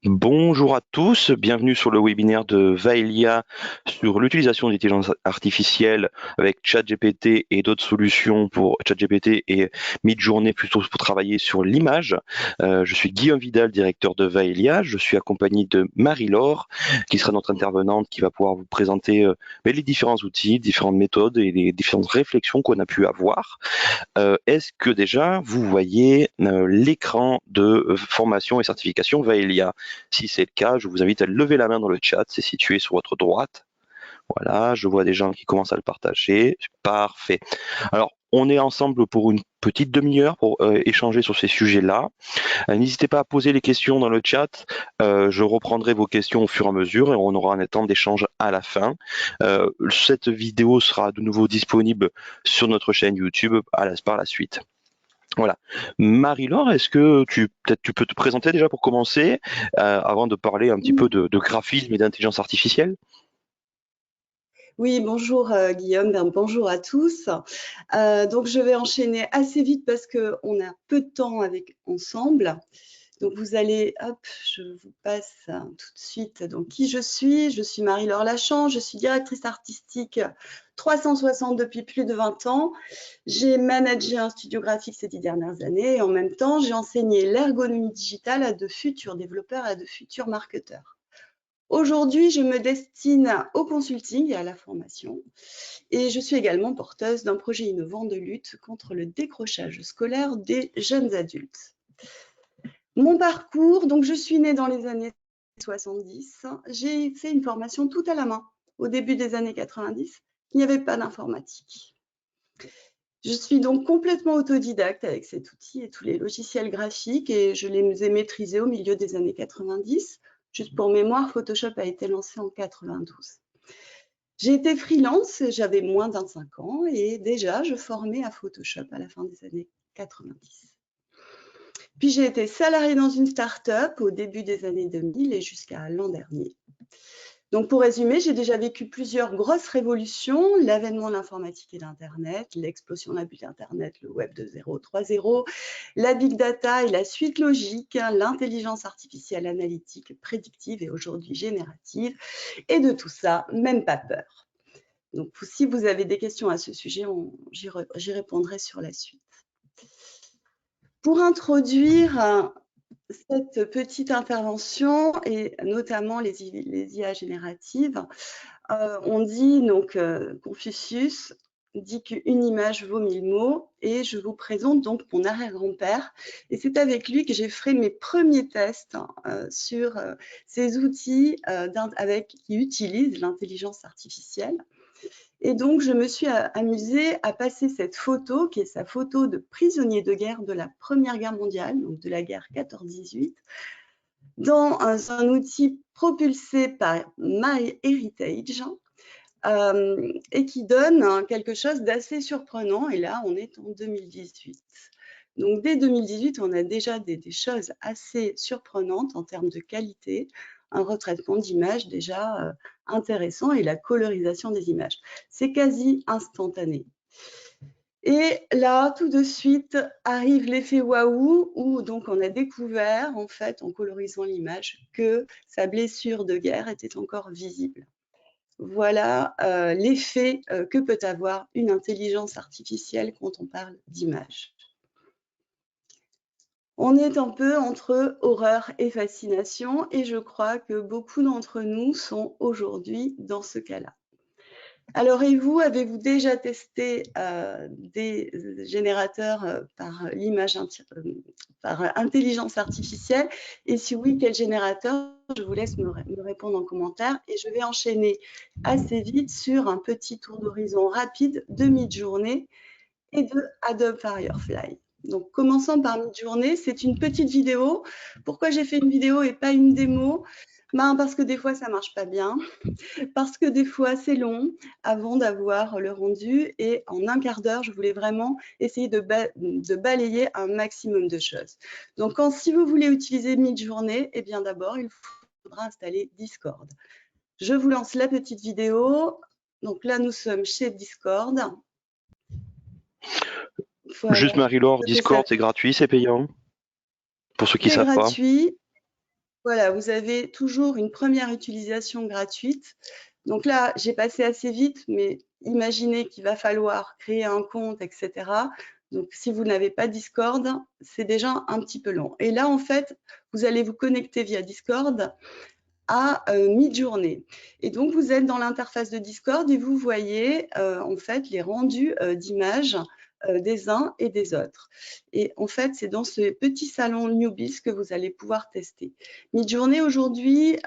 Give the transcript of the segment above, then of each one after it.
Bonjour à tous, bienvenue sur le webinaire de Vaelia sur l'utilisation de l'intelligence artificielle avec ChatGPT et d'autres solutions pour ChatGPT et Midjourney plutôt pour travailler sur l'image. Je suis Guillaume Vidal, directeur de Vaelia. Je suis accompagné de Marie-Laure, qui sera notre intervenante, qui va pouvoir vous présenter les différents outils, différentes méthodes et les différentes réflexions qu'on a pu avoir. Est-ce que déjà vous voyez l'écran de formation et certification Vaelia? Si c'est le cas, je vous invite à lever la main dans le chat, c'est situé sur votre droite. Voilà, je vois des gens qui commencent à le partager. Parfait. Alors, on est ensemble pour une petite demi-heure pour échanger sur ces sujets-là. N'hésitez pas à poser les questions dans le chat. Je reprendrai vos questions au fur et à mesure et on aura un temps d'échange à la fin. Cette vidéo sera de nouveau disponible sur notre chaîne YouTube par la suite. Voilà. Marie-Laure, est-ce que peut-être tu peux te présenter déjà pour commencer, avant de parler un petit peu de graphisme et d'intelligence artificielle? Oui, bonjour Guillaume, bonjour à tous. Donc je vais enchaîner assez vite parce qu'on a peu de temps ensemble. Donc vous allez, hop, je vous passe tout de suite donc qui je suis. Je suis Marie-Laure Lachant, je suis directrice artistique 360 depuis plus de 20 ans. J'ai managé un studio graphique ces 10 dernières années et en même temps, j'ai enseigné l'ergonomie digitale à de futurs développeurs et à de futurs marketeurs. Aujourd'hui, je me destine au consulting et à la formation et je suis également porteuse d'un projet innovant de lutte contre le décrochage scolaire des jeunes adultes. Mon parcours, donc je suis née dans les années 70, j'ai fait une formation tout à la main. Au début des années 90, il n'y avait pas d'informatique. Je suis donc complètement autodidacte avec cet outil et tous les logiciels graphiques et je les ai maîtrisés au milieu des années 90. Juste pour mémoire, Photoshop a été lancé en 92. J'ai été freelance, j'avais moins de 25 ans et déjà je formais à Photoshop à la fin des années 90. Puis j'ai été salariée dans une start-up au début des années 2000 et jusqu'à l'an dernier. Donc pour résumer, j'ai déjà vécu plusieurs grosses révolutions, l'avènement de l'informatique et d'Internet, l'explosion de la bulle Internet, le web 2.0, 3.0, la big data et la suite logique, l'intelligence artificielle analytique, prédictive et aujourd'hui générative. Et de tout ça, même pas peur. Donc si vous avez des questions à ce sujet, j'y répondrai sur la suite. Pour introduire cette petite intervention et notamment les IA génératives, on dit donc Confucius dit qu'une image vaut 1000 mots et je vous présente donc mon arrière-grand-père et c'est avec lui que j'ai fait mes premiers tests sur ces outils qui utilisent l'intelligence artificielle. Et donc, je me suis amusée à passer cette photo, qui est sa photo de prisonnier de guerre de la Première Guerre mondiale, donc de la guerre 14-18, dans un outil propulsé par MyHeritage et qui donne quelque chose d'assez surprenant. Et là, on est en 2018. Donc, dès 2018, on a déjà des choses assez surprenantes en termes de qualité, un retraitement d'image déjà intéressant et la colorisation des images. C'est quasi instantané. Et là, tout de suite, arrive l'effet waouh, où donc on a découvert, en fait, en colorisant l'image, que sa blessure de guerre était encore visible. Voilà l'effet que peut avoir une intelligence artificielle quand on parle d'image. On est un peu entre horreur et fascination et je crois que beaucoup d'entre nous sont aujourd'hui dans ce cas-là. Alors et vous, avez-vous déjà testé des générateurs par intelligence artificielle? Et si oui, quel générateur? Je vous laisse me répondre en commentaire et je vais enchaîner assez vite sur un petit tour d'horizon rapide de Midjourney et de Adobe Firefly. Donc, commençons par Midjourney. C'est une petite vidéo. Pourquoi j'ai fait une vidéo et pas une démo? Parce que des fois, ça marche pas bien, parce que des fois, c'est long avant d'avoir le rendu. Et en un quart d'heure, je voulais vraiment essayer de balayer un maximum de choses. Donc, si vous voulez utiliser Midjourney, eh bien d'abord, il faudra installer Discord. Je vous lance la petite vidéo. Donc là, nous sommes chez Discord. Voilà, Juste Marie-Laure, je fais ça. Discord, c'est gratuit, c'est payant? Pour ceux qui C'est savent pas. gratuit. Voilà, vous avez toujours une première utilisation gratuite. Donc là, j'ai passé assez vite, mais imaginez qu'il va falloir créer un compte, etc. Donc, si vous n'avez pas Discord, c'est déjà un petit peu long. Et là, en fait, vous allez vous connecter via Discord à Midjourney. Et donc, vous êtes dans l'interface de Discord et vous voyez en fait les rendus d'images des uns et des autres. Et en fait, c'est dans ce petit salon Newbies que vous allez pouvoir tester. Midjourney aujourd'hui,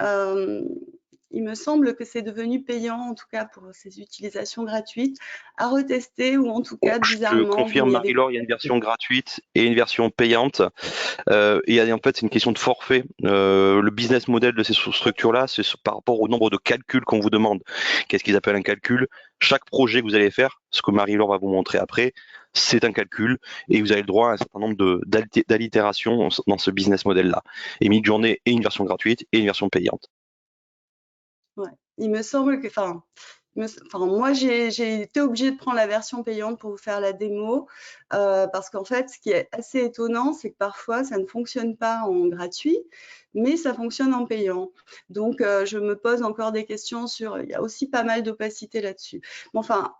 il me semble que c'est devenu payant, en tout cas pour ses utilisations gratuites, à retester ou en tout cas, Je te bizarrement, bon, confirme, il y avait... Marie-Laure, il y a une version gratuite et une version payante. Et en fait, c'est une question de forfait. Le business model de ces structures-là, c'est par rapport au nombre de calculs qu'on vous demande. Qu'est-ce qu'ils appellent un calcul? Chaque projet que vous allez faire, ce que Marie-Laure va vous montrer après, c'est un calcul et vous avez le droit à un certain nombre d'allitérations dans ce business model-là. Et Midjourney est une version gratuite et une version payante. Ouais. Il me semble que, moi, j'ai été obligée de prendre la version payante pour vous faire la démo, parce qu'en fait, ce qui est assez étonnant, c'est que parfois, ça ne fonctionne pas en gratuit, mais ça fonctionne en payant. Donc, je me pose encore des questions sur, il y a aussi pas mal d'opacité là-dessus. Mais enfin,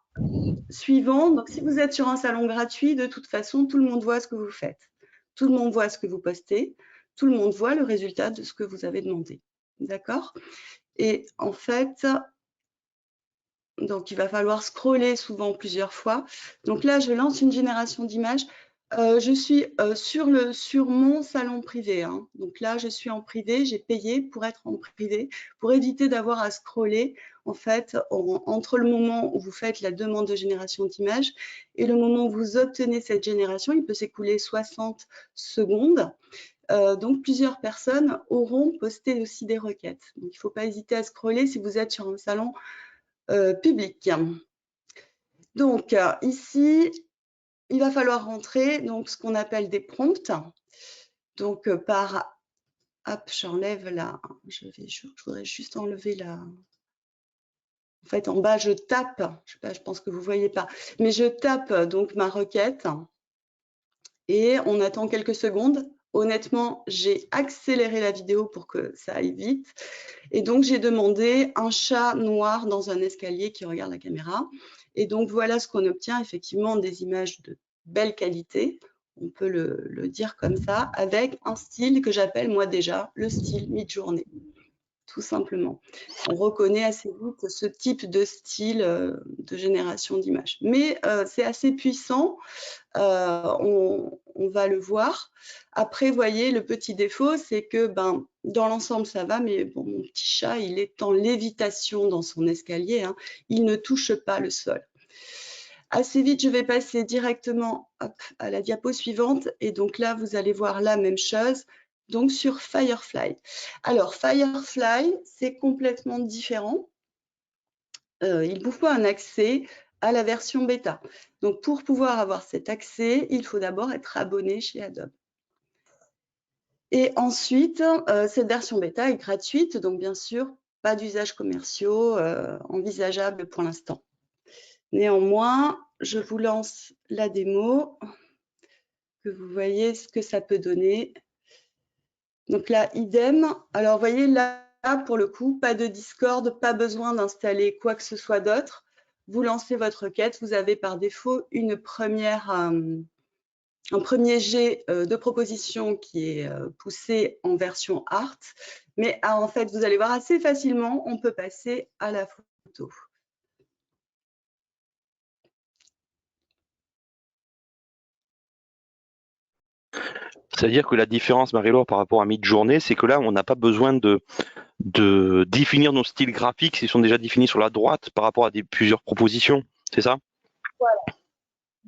suivant, donc si vous êtes sur un salon gratuit, de toute façon, tout le monde voit ce que vous faites. Tout le monde voit ce que vous postez, tout le monde voit le résultat de ce que vous avez demandé. D'accord? Et en fait, donc il va falloir scroller souvent plusieurs fois. Donc là, je lance une génération d'images. Je suis sur mon salon privé, hein. Donc là, je suis en privé, j'ai payé pour être en privé, pour éviter d'avoir à scroller en fait entre le moment où vous faites la demande de génération d'images et le moment où vous obtenez cette génération. Il peut s'écouler 60 secondes. Donc, plusieurs personnes auront posté aussi des requêtes. Donc, il ne faut pas hésiter à scroller si vous êtes sur un salon public. Donc, ici, il va falloir rentrer donc, ce qu'on appelle des prompts. Donc, hop, j'enlève là, je voudrais juste enlever la... En fait, en bas, je tape, je sais pas, je pense que vous ne voyez pas, mais je tape donc ma requête et on attend quelques secondes. Honnêtement, j'ai accéléré la vidéo pour que ça aille vite. Et donc, j'ai demandé un chat noir dans un escalier qui regarde la caméra. Et donc, voilà ce qu'on obtient, effectivement, des images de belle qualité, on peut le dire comme ça, avec un style que j'appelle, moi déjà, le style Midjourney, tout simplement. On reconnaît assez vite ce type de style de génération d'images. Mais c'est assez puissant. On va le voir. Après, vous voyez, le petit défaut, c'est que dans l'ensemble, ça va, mais bon, mon petit chat, il est en lévitation dans son escalier, hein. Il ne touche pas le sol. Assez vite, je vais passer directement à la diapo suivante. Et donc là, vous allez voir la même chose. Donc sur Firefly. Alors, Firefly, c'est complètement différent. Il vous faut un accès à la version bêta. Donc, pour pouvoir avoir cet accès, il faut d'abord être abonné chez Adobe. Et ensuite, cette version bêta est gratuite, donc bien sûr, pas d'usages commerciaux envisageables pour l'instant. Néanmoins, je vous lance la démo, que vous voyez ce que ça peut donner. Donc là, idem. Alors, vous voyez, là, pour le coup, pas de Discord, pas besoin d'installer quoi que ce soit d'autre. Vous lancez votre requête, vous avez par défaut un premier jet de proposition qui est poussé en version art, mais en fait, vous allez voir assez facilement, on peut passer à la photo. C'est-à-dire que la différence, Marie-Laure, par rapport à Midjourney, c'est que là, on n'a pas besoin de définir nos styles graphiques, ils sont déjà définis sur la droite par rapport à plusieurs propositions, c'est ça? Voilà.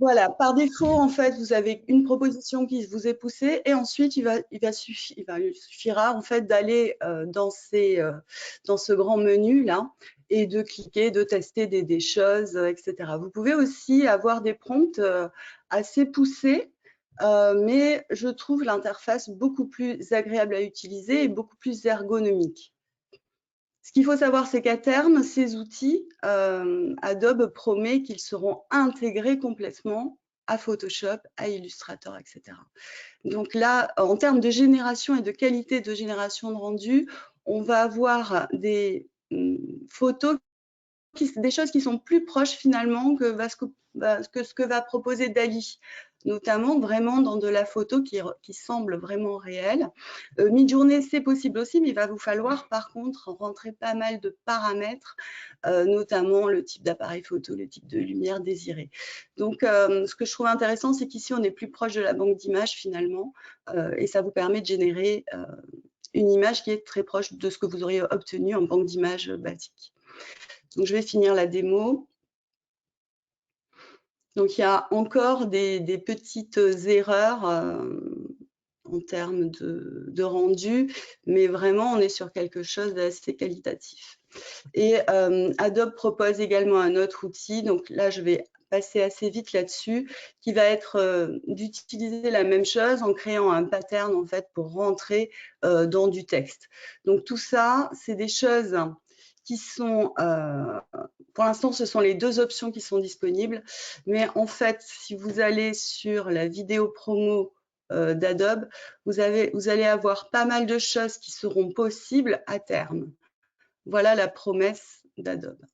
Voilà, par défaut, en fait, vous avez une proposition qui vous est poussée et ensuite, il suffira en fait d'aller dans ce grand menu là et de cliquer, de tester des choses, etc. Vous pouvez aussi avoir des prompts assez poussés, mais je trouve l'interface beaucoup plus agréable à utiliser et beaucoup plus ergonomique. Ce qu'il faut savoir, c'est qu'à terme, ces outils, Adobe promet qu'ils seront intégrés complètement à Photoshop, à Illustrator, etc. Donc là, en termes de génération et de qualité de génération de rendu, on va avoir des photos, des choses qui sont plus proches finalement que ce que va proposer DALL-E, notamment vraiment dans de la photo qui semble vraiment réelle. Midjourney, c'est possible aussi, mais il va vous falloir par contre rentrer pas mal de paramètres, notamment le type d'appareil photo, le type de lumière désirée. Donc, ce que je trouve intéressant, c'est qu'ici, on est plus proche de la banque d'images finalement, et ça vous permet de générer une image qui est très proche de ce que vous auriez obtenu en banque d'images basique. Donc, je vais finir la démo. Donc, il y a encore des petites erreurs en termes de rendu, mais vraiment, on est sur quelque chose d'assez qualitatif. Et Adobe propose également un autre outil. Donc là, je vais passer assez vite là-dessus, qui va être d'utiliser la même chose en créant un pattern en fait pour rentrer dans du texte. Donc tout ça, c'est des choses qui sont, pour l'instant, ce sont les deux options qui sont disponibles. Mais en fait, si vous allez sur la vidéo promo d'Adobe, vous allez avoir pas mal de choses qui seront possibles à terme. Voilà la promesse d'Adobe.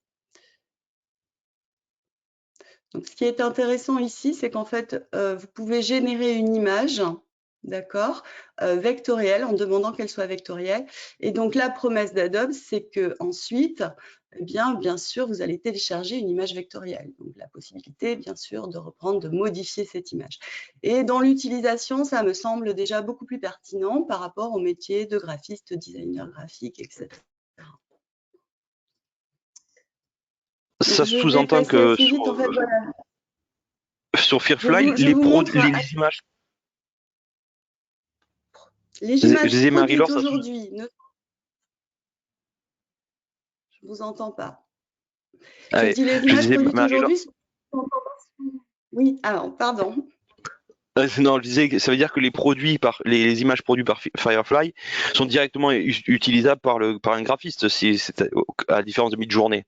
Donc, ce qui est intéressant ici, c'est qu'en fait, vous pouvez générer une image, d'accord, vectorielle, en demandant qu'elle soit vectorielle. Et donc, la promesse d'Adobe, c'est que ensuite, eh bien sûr, vous allez télécharger une image vectorielle. Donc, la possibilité, bien sûr, de reprendre, de modifier cette image. Et dans l'utilisation, ça me semble déjà beaucoup plus pertinent par rapport au métier de graphiste, designer graphique, etc. Ça sous-entend que vite, en fait, voilà. sur Firefly, les images, les images produites ça aujourd'hui, je vous entends pas. Ah, J'ai dit les je images disais produites Marie-Laure. aujourd'hui. Oui, alors, pardon. Non, je disais que ça veut dire que les images produites par Firefly sont directement utilisables par un graphiste, à la différence de Midjourney.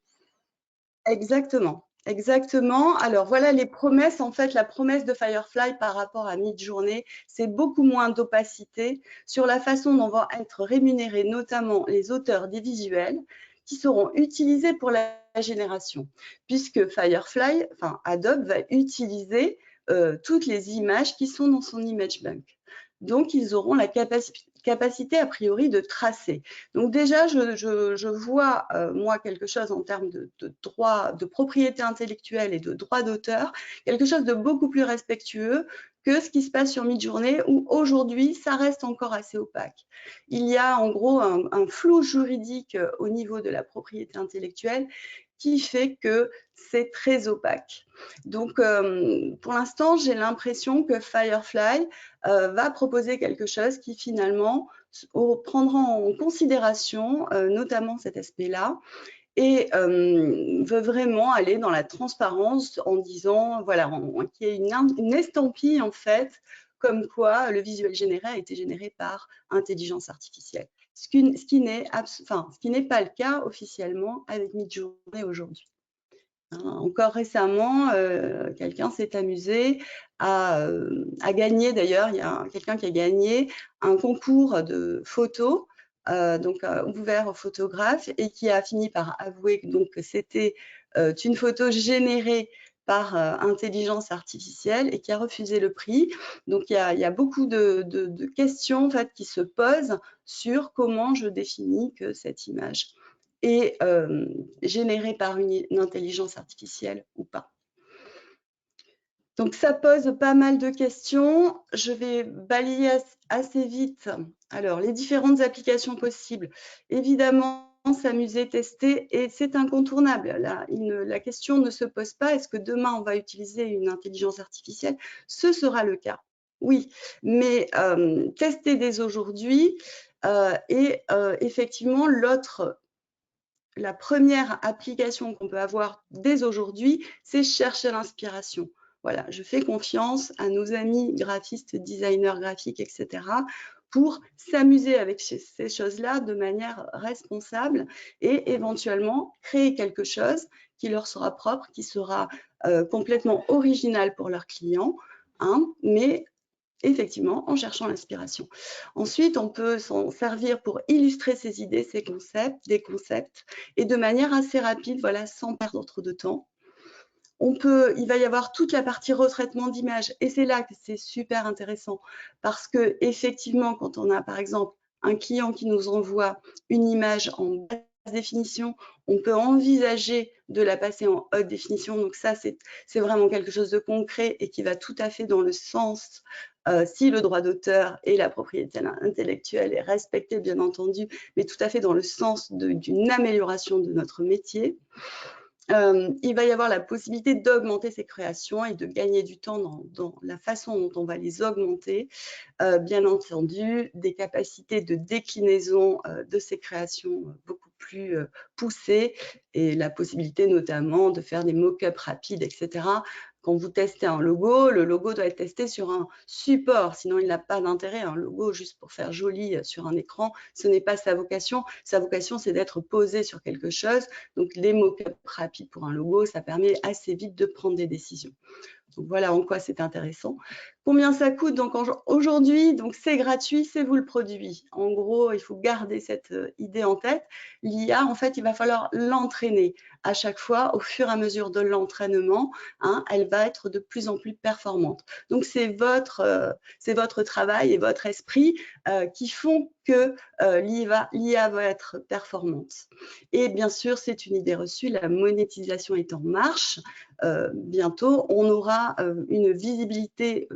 Exactement. Exactement. Alors voilà les promesses. En fait, la promesse de Firefly par rapport à Midjourney, c'est beaucoup moins d'opacité sur la façon dont vont être rémunérés notamment les auteurs des visuels qui seront utilisés pour la génération, puisque Firefly, enfin Adobe va utiliser toutes les images qui sont dans son image bank. Donc, ils auront la capacité a priori de tracer. Donc déjà, je vois, moi, quelque chose en termes de droit, de propriété intellectuelle et de droit d'auteur, quelque chose de beaucoup plus respectueux que ce qui se passe sur Midjourney, où aujourd'hui, ça reste encore assez opaque. Il y a en gros un flou juridique au niveau de la propriété intellectuelle qui fait que c'est très opaque. Donc, pour l'instant, j'ai l'impression que Firefly va proposer quelque chose qui finalement prendra en considération notamment cet aspect-là et veut vraiment aller dans la transparence en disant, voilà, qu'il y ait une estampille en fait, comme quoi le visuel généré a été généré par intelligence artificielle. Ce qui n'est pas le cas officiellement avec Midjourney aujourd'hui. Encore récemment, quelqu'un s'est amusé à gagner, d'ailleurs, il y a quelqu'un qui a gagné un concours de photos, donc ouvert aux photographes, et qui a fini par avouer que c'était une photo générée par intelligence artificielle et qui a refusé le prix. Donc, il y a beaucoup de questions en fait, qui se posent sur comment je définis que cette image est générée par une intelligence artificielle ou pas. Donc, ça pose pas mal de questions. Je vais balayer assez vite. Alors, les différentes applications possibles. Évidemment, s'amuser, tester, et c'est incontournable. La question ne se pose pas, est-ce que demain, on va utiliser une intelligence artificielle? Ce sera le cas, oui. Mais tester dès aujourd'hui et effectivement, la première application qu'on peut avoir dès aujourd'hui, c'est chercher l'inspiration. Voilà, je fais confiance à nos amis graphistes, designers graphiques, etc., pour s'amuser avec ces choses-là de manière responsable et éventuellement créer quelque chose qui leur sera propre, qui sera complètement original pour leurs clients, hein, mais effectivement en cherchant l'inspiration. Ensuite, on peut s'en servir pour illustrer ces idées, ces concepts, des concepts, et de manière assez rapide, voilà, sans perdre trop de temps. Il va y avoir toute la partie retraitement d'image, et c'est là que c'est super intéressant, parce que effectivement, quand on a par exemple un client qui nous envoie une image en basse définition, on peut envisager de la passer en haute définition. Donc ça, c'est vraiment quelque chose de concret et qui va tout à fait dans le sens, si le droit d'auteur et la propriété intellectuelle est respecté, bien entendu, mais tout à fait dans le sens d'une amélioration de notre métier. Il va y avoir la possibilité d'augmenter ces créations et de gagner du temps dans la façon dont on va les augmenter. Bien entendu, des capacités de déclinaison de ces créations beaucoup plus poussées et la possibilité notamment de faire des mock-ups rapides, etc. Quand vous testez un logo, le logo doit être testé sur un support, sinon il n'a pas d'intérêt. Un logo juste pour faire joli sur un écran, ce n'est pas sa vocation. Sa vocation, c'est d'être posé sur quelque chose. Donc les mock-ups rapides pour un logo, ça permet assez vite de prendre des décisions. Donc voilà en quoi c'est intéressant. Combien ça coûte? Donc aujourd'hui, donc c'est gratuit, c'est vous le produit. En gros, il faut garder cette idée en tête. L'IA, en fait, il va falloir l'entraîner à chaque fois, au fur et à mesure de l'entraînement, hein, elle va être de plus en plus performante. Donc c'est votre travail et votre esprit qui font que l'IA va être performante. Et bien sûr, c'est une idée reçue, la monétisation est en marche. Bientôt, on aura une visibilité,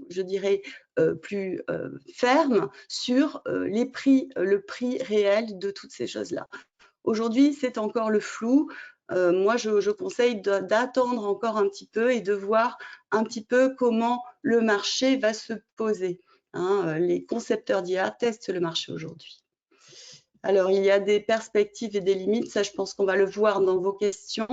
je dirais, plus ferme sur le prix réel de toutes ces choses-là. Aujourd'hui, c'est encore le flou. Moi, je conseille d'attendre encore un petit peu et de voir un petit peu comment le marché va se poser. Hein, les concepteurs d'IA testent le marché aujourd'hui. Alors, il y a des perspectives et des limites, ça je pense qu'on va le voir dans vos questions.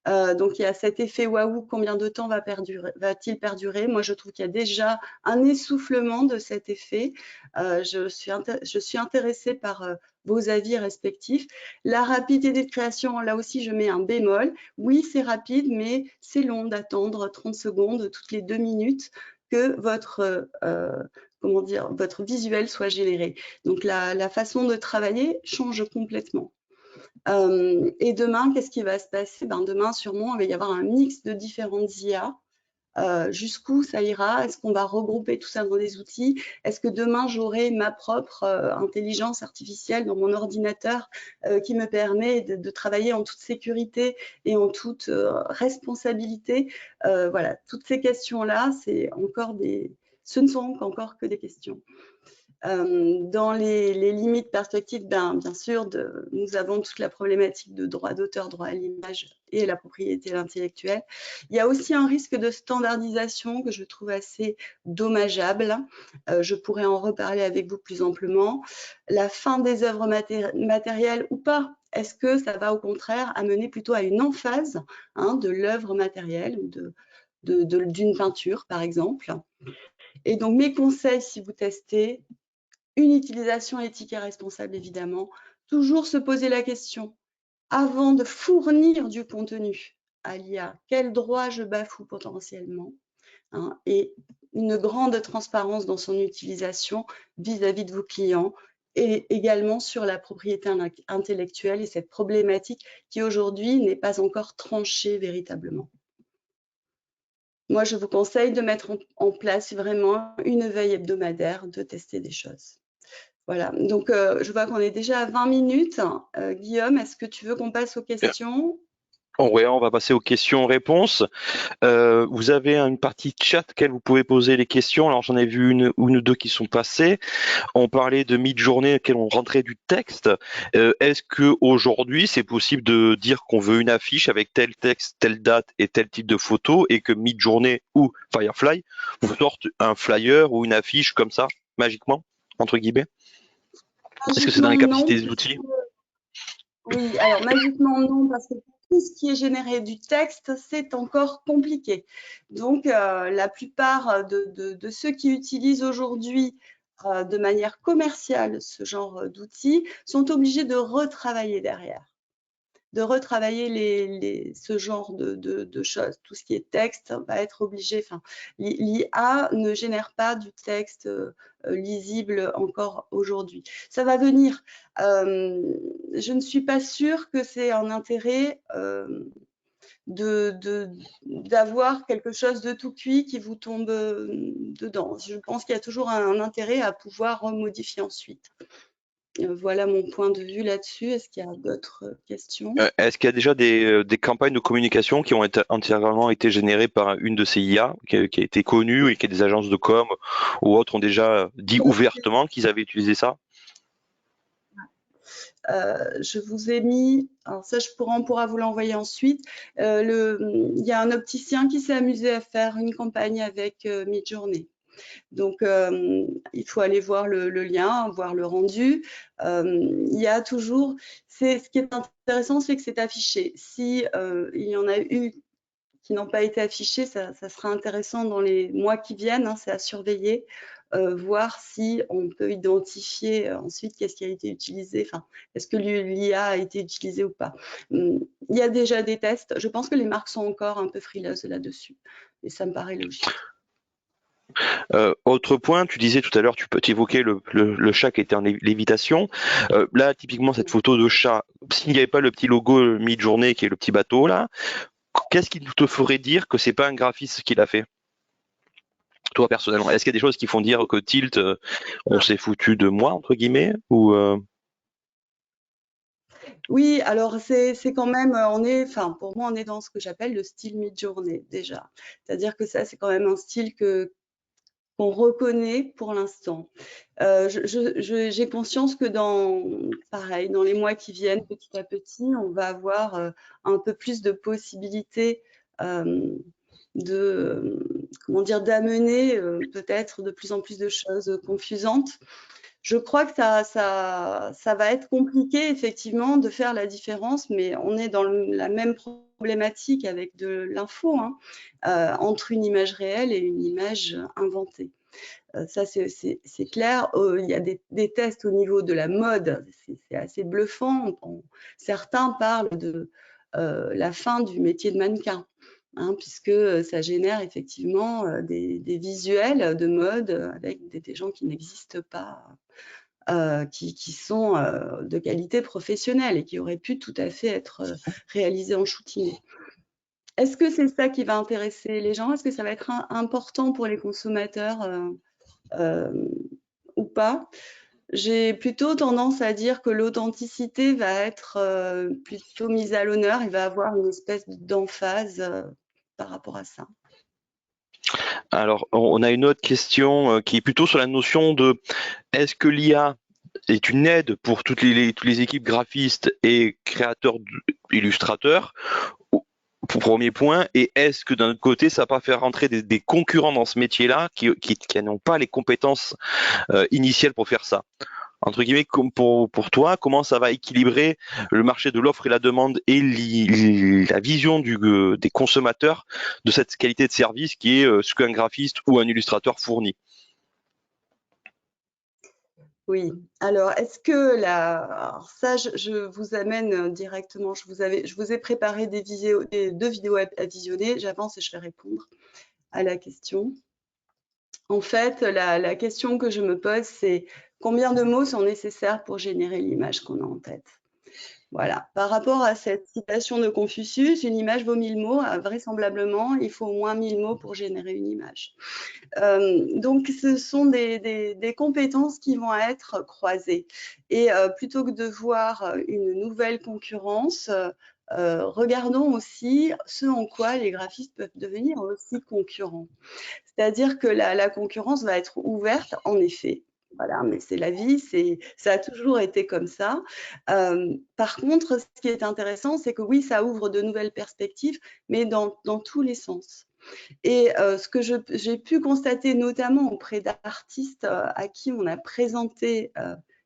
Donc, il y a cet effet waouh, combien de temps va-t-il perdurer? Moi, je trouve qu'il y a déjà un essoufflement de cet effet. Je suis intéressée par vos avis respectifs. La rapidité de création, là aussi, je mets un bémol. Oui, c'est rapide, mais c'est long d'attendre 30 secondes toutes les 2 minutes que votre visuel soit généré. Donc, la façon de travailler change complètement. Et demain, qu'est-ce qui va se passer? Demain, sûrement, il va y avoir un mix de différentes IA. Jusqu'où ça ira? Est-ce qu'on va regrouper tout ça dans des outils? Est-ce que demain, j'aurai ma propre intelligence artificielle dans mon ordinateur qui me permet de travailler en toute sécurité et en toute responsabilité? Voilà, toutes ces questions-là, ce ne sont encore que des questions. Dans les limites perspectives, bien sûr, nous avons toute la problématique de droit d'auteur, droit à l'image et la propriété intellectuelle. Il y a aussi un risque de standardisation que je trouve assez dommageable. Je pourrais en reparler avec vous plus amplement. La fin des œuvres matérielles ou pas? Est-ce que ça va au contraire amener plutôt à une emphase de l'œuvre matérielle ou d'une peinture, par exemple? Et donc, mes conseils, si vous testez, une utilisation éthique et responsable, évidemment. Toujours se poser la question, avant de fournir du contenu à l'IA, quel droit je bafoue potentiellement, hein, et une grande transparence dans son utilisation vis-à-vis de vos clients et également sur la propriété intellectuelle et cette problématique qui aujourd'hui n'est pas encore tranchée véritablement. Moi, je vous conseille de mettre en place vraiment une veille hebdomadaire, de tester des choses. Voilà, donc je vois qu'on est déjà à 20 minutes. Guillaume, est-ce que tu veux qu'on passe aux questions? Ouais, on va passer aux questions-réponses. Vous avez une partie chat auquel vous pouvez poser les questions. Alors j'en ai vu une ou deux qui sont passées. On parlait de mid-journée auquel on rentrait du texte. Est-ce que aujourd'hui c'est possible de dire qu'on veut une affiche avec tel texte, telle date et tel type de photo et que mid-journée ou Firefly vous sortent un flyer ou une affiche comme ça, magiquement, entre guillemets? Est-ce que c'est dans Magiquement, les capacités non. des outils? Oui, alors magiquement, non, parce que tout ce qui est généré du texte, c'est encore compliqué. Donc, la plupart de ceux qui utilisent aujourd'hui de manière commerciale ce genre d'outils sont obligés de retravailler derrière, de retravailler ce genre de choses. Tout ce qui est texte va être obligé. Enfin, l'IA ne génère pas du texte lisible encore aujourd'hui. Ça va venir. Je ne suis pas sûre que c'est un intérêt d'avoir quelque chose de tout cuit qui vous tombe dedans. Je pense qu'il y a toujours un intérêt à pouvoir remodifier ensuite. Voilà mon point de vue là-dessus. Est-ce qu'il y a d'autres questions? Est-ce qu'il y a déjà des campagnes de communication qui ont entièrement été générées par une de ces IA, qui a été connue et que des agences de com ou autres ont déjà dit ouvertement qu'ils avaient utilisé ça? Je vous ai mis, alors ça on pourra vous l'envoyer ensuite, il y a un opticien qui s'est amusé à faire une campagne avec Midjourney. Donc, il faut aller voir le lien, voir le rendu. Il y a toujours, ce qui est intéressant, c'est que c'est affiché. Si il y en a eu qui n'ont pas été affichés, ça sera intéressant dans les mois qui viennent, hein, c'est à surveiller, voir si on peut identifier ensuite qu'est-ce qui a été utilisé, enfin, est-ce que l'IA a été utilisée ou pas. Il y a déjà des tests, je pense que les marques sont encore un peu frileuses là-dessus, et ça me paraît logique. Autre point, tu disais tout à l'heure, tu évoquais le chat qui était en lévitation. Là, typiquement, cette photo de chat, s'il n'y avait pas le petit logo Midjourney qui est le petit bateau là, qu'est-ce qui te ferait dire que c'est pas un graphiste qui l'a fait? Toi, personnellement, est-ce qu'il y a des choses qui font dire que Tilt, on s'est foutu de moi, entre guillemets, ou Oui, alors c'est quand même, enfin pour moi on est dans ce que j'appelle le style Midjourney déjà. C'est-à-dire que ça c'est quand même un style qu'on reconnaît pour l'instant. J'ai conscience que pareil, dans les mois qui viennent, petit à petit, on va avoir un peu plus de possibilités comment dire, d'amener peut-être de plus en plus de choses confusantes. Je crois que ça va être compliqué effectivement de faire la différence, mais on est dans la même problématique avec de l'info, hein, entre une image réelle et une image inventée. Ça, c'est clair. Il y a des tests au niveau de la mode, c'est assez bluffant. Certains parlent de la fin du métier de mannequin, hein, puisque ça génère effectivement des visuels de mode avec des gens qui n'existent pas, qui sont de qualité professionnelle et qui auraient pu tout à fait être réalisés en shooting. Est-ce que c'est ça qui va intéresser les gens? Est-ce que ça va être important pour les consommateurs ou pas? J'ai plutôt tendance à dire que l'authenticité va être plutôt mise à l'honneur. Il va avoir une espèce d'emphase par rapport à ça. alors on a une autre question qui est plutôt sur la notion de est-ce que l'IA est une aide pour toutes les équipes graphistes et créateurs, illustrateurs, pour premier point, et est-ce que d'un autre côté, ça va pas faire rentrer des concurrents dans ce métier-là qui n'ont pas les compétences initiales pour faire ça? Entre guillemets, comme pour toi, comment ça va équilibrer le marché de l'offre et la demande et la vision des consommateurs de cette qualité de service qui est ce qu'un graphiste ou un illustrateur fournit? Oui, alors est-ce que alors ça, je vous amène directement, je vous ai préparé deux vidéos à visionner, j'avance et je vais répondre à la question. En fait, la question que je me pose, c'est combien de mots sont nécessaires pour générer l'image qu'on a en tête? Voilà. Par rapport à cette citation de Confucius, une image vaut 1000 mots, vraisemblablement, il faut au moins 1000 mots pour générer une image. Donc, ce sont des compétences qui vont être croisées. Et plutôt que de voir une nouvelle concurrence, regardons aussi ce en quoi les graphistes peuvent devenir aussi concurrents. C'est-à-dire que la concurrence va être ouverte, en effet. Voilà, mais c'est la vie, ça a toujours été comme ça. Par contre, ce qui est intéressant, c'est que oui, ça ouvre de nouvelles perspectives, mais dans tous les sens. Et ce que j'ai pu constater, notamment auprès d'artistes à qui on a présenté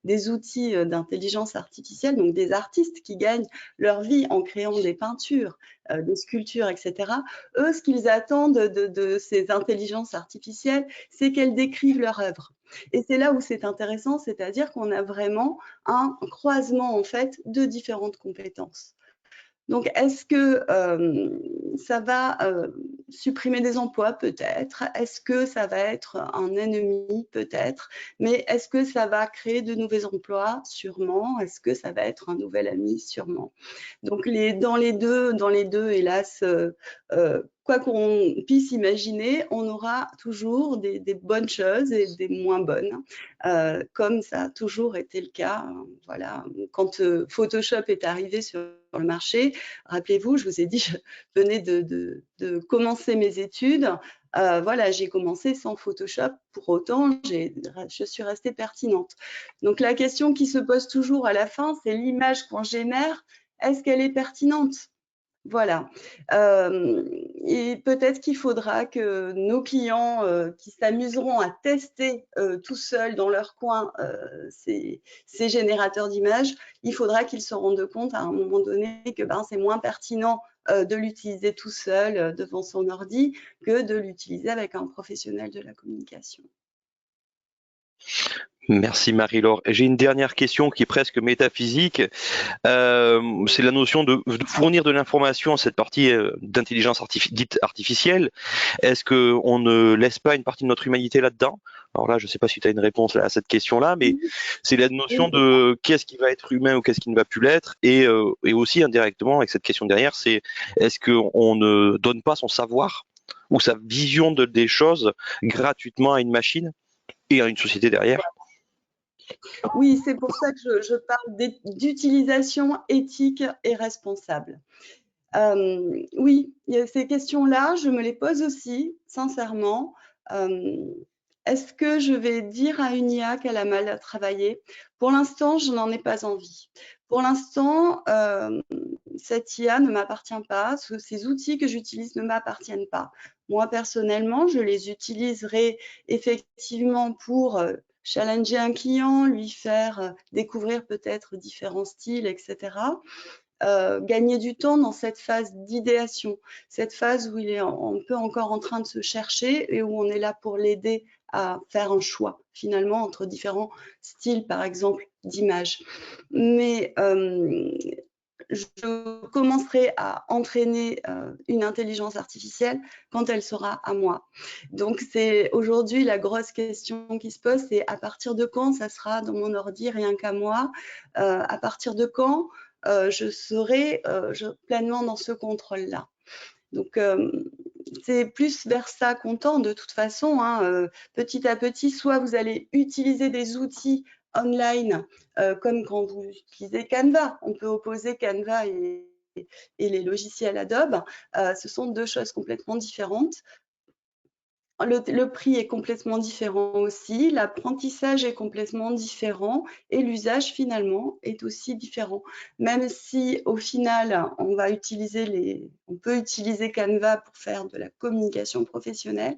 des outils d'intelligence artificielle, donc des artistes qui gagnent leur vie en créant des peintures, des sculptures, etc. Eux, ce qu'ils attendent de ces intelligences artificielles, c'est qu'elles décrivent leur œuvre. Et c'est là où c'est intéressant, c'est-à-dire qu'on a vraiment un croisement en fait de différentes compétences. Donc, est-ce que ça va supprimer des emplois? Peut-être. Est-ce que ça va être un ennemi? Peut-être. Mais est-ce que ça va créer de nouveaux emplois? Sûrement. Est-ce que ça va être un nouvel ami? Sûrement. Donc, dans les deux, hélas, quoi qu'on puisse imaginer, on aura toujours des bonnes choses et des moins bonnes, comme ça a toujours été le cas. Voilà. Quand Photoshop est arrivé sur le marché, rappelez-vous, je vous ai dit, je venais de commencer mes études. Voilà, j'ai commencé sans Photoshop. Pour autant, je suis restée pertinente. Donc, la question qui se pose toujours à la fin, c'est l'image qu'on génère. Est-ce qu'elle est pertinente? Voilà. Et peut-être qu'il faudra que nos clients qui s'amuseront à tester tout seuls dans leur coin ces générateurs d'images, il faudra qu'ils se rendent compte à un moment donné que c'est moins pertinent de l'utiliser tout seul devant son ordi que de l'utiliser avec un professionnel de la communication. Merci Marie-Laure. J'ai une dernière question qui est presque métaphysique. C'est la notion de fournir de l'information à cette partie d'intelligence dite artificielle. Est-ce qu'on ne laisse pas une partie de notre humanité là-dedans? Alors là, je ne sais pas si tu as une réponse à cette question-là, mais c'est la notion de qu'est-ce qui va être humain ou qu'est-ce qui ne va plus l'être, et aussi indirectement avec cette question derrière, c'est est-ce qu'on ne donne pas son savoir ou sa vision des choses gratuitement à une machine et à une société derrière? Oui, c'est pour ça que je parle d'utilisation éthique et responsable. Oui, ces questions-là, je me les pose aussi, sincèrement. Est-ce que je vais dire à une IA qu'elle a mal travaillé? Pour l'instant, je n'en ai pas envie. Pour l'instant, cette IA ne m'appartient pas, ces outils que j'utilise ne m'appartiennent pas. Moi, personnellement, je les utiliserai effectivement pour challenger un client, lui faire découvrir peut-être différents styles, etc. Gagner du temps dans cette phase d'idéation, cette phase où il est un peu encore en train de se chercher et où on est là pour l'aider à faire un choix finalement entre différents styles, par exemple, d'images. Mais je commencerai à entraîner une intelligence artificielle quand elle sera à moi. Donc, c'est aujourd'hui la grosse question qui se pose, c'est à partir de quand ça sera dans mon ordi rien qu'à moi? À partir de quand je serai pleinement dans ce contrôle-là? Donc, c'est plus vers ça qu'on tend de toute façon. Petit à petit, soit vous allez utiliser des outils online, comme quand vous utilisez Canva. On peut opposer Canva et les logiciels Adobe. Ce sont deux choses complètement différentes. Le prix est complètement différent aussi, l'apprentissage est complètement différent et l'usage finalement est aussi différent. Même si au final, on peut utiliser Canva pour faire de la communication professionnelle,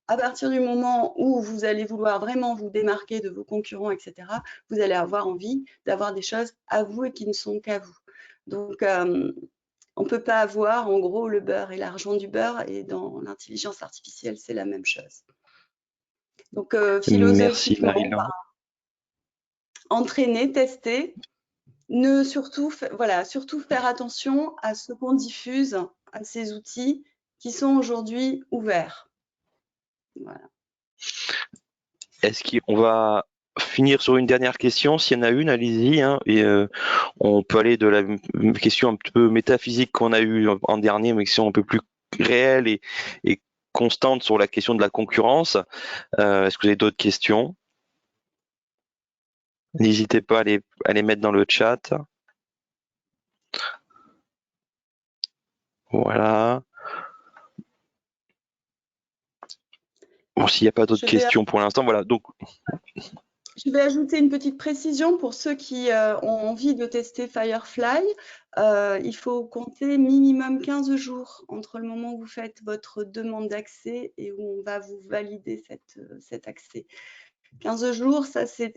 à partir du moment où vous allez vouloir vraiment vous démarquer de vos concurrents, etc., vous allez avoir envie d'avoir des choses à vous et qui ne sont qu'à vous. Donc, on ne peut pas avoir en gros le beurre et l'argent du beurre, et dans l'intelligence artificielle, c'est la même chose. Donc, Merci philosophiquement, Marie-Laure. entraîner, tester, surtout faire attention à ce qu'on diffuse à ces outils qui sont aujourd'hui ouverts. Voilà. Est-ce qu'on va finir sur une dernière question? S'il y en a une, allez-y. Et on peut aller de la question un peu métaphysique qu'on a eue en dernier, mais question un peu plus réelle et constante sur la question de la concurrence. Est-ce que vous avez d'autres questions? N'hésitez pas à les mettre dans le chat. Voilà. Bon, s'il n'y a pas d'autres questions pour l'instant, voilà. Donc, je vais ajouter une petite précision pour ceux qui ont envie de tester Firefly. Il faut compter minimum 15 jours entre le moment où vous faites votre demande d'accès et où on va vous valider cet accès. 15 jours, ça c'est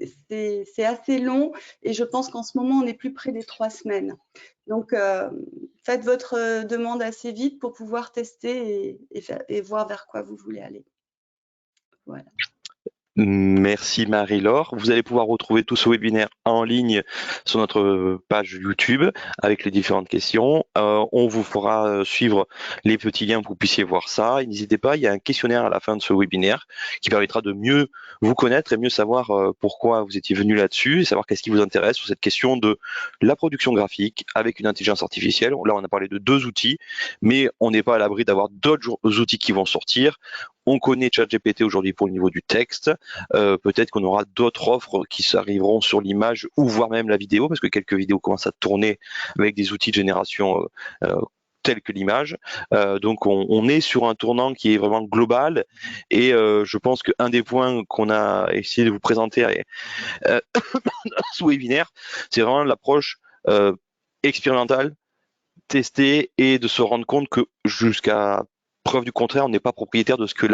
assez long et je pense qu'en ce moment, on est plus près des 3 semaines. Donc, faites votre demande assez vite pour pouvoir tester et voir vers quoi vous voulez aller. Voilà. Merci Marie-Laure. Vous allez pouvoir retrouver tout ce webinaire en ligne sur notre page YouTube avec les différentes questions. On vous fera suivre les petits liens pour que vous puissiez voir ça. Et n'hésitez pas, il y a un questionnaire à la fin de ce webinaire qui permettra de mieux vous connaître et mieux savoir pourquoi vous étiez venu là-dessus et savoir qu'est-ce qui vous intéresse sur cette question de la production graphique avec une intelligence artificielle. Là, on a parlé de 2 outils, mais on n'est pas à l'abri d'avoir d'autres outils qui vont sortir. On connaît ChatGPT aujourd'hui pour le niveau du texte. Peut-être qu'on aura d'autres offres qui arriveront sur l'image ou voire même la vidéo, parce que quelques vidéos commencent à tourner avec des outils de génération tels que l'image. Donc on est sur un tournant qui est vraiment global et je pense qu'un des points qu'on a essayé de vous présenter dans ce webinaire, c'est vraiment l'approche expérimentale, tester et de se rendre compte que jusqu'à preuve du contraire, on n'est pas propriétaire de ce que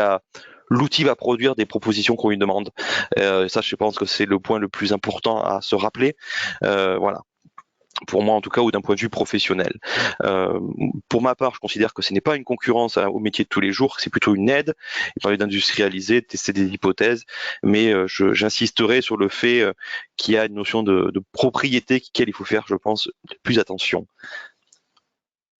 l'outil va produire des propositions qu'on lui demande. Ça, je pense que c'est le point le plus important à se rappeler. Voilà. Pour moi, en tout cas, ou d'un point de vue professionnel. Pour ma part, je considère que ce n'est pas une concurrence au métier de tous les jours, c'est plutôt une aide. Il permet d'industrialiser, de tester des hypothèses, mais j'insisterai sur le fait qu'il y a une notion de propriété auquel il faut faire, je pense, plus attention.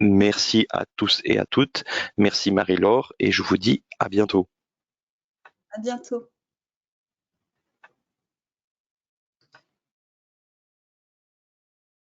Merci à tous et à toutes. Merci Marie-Laure et je vous dis à bientôt. À bientôt.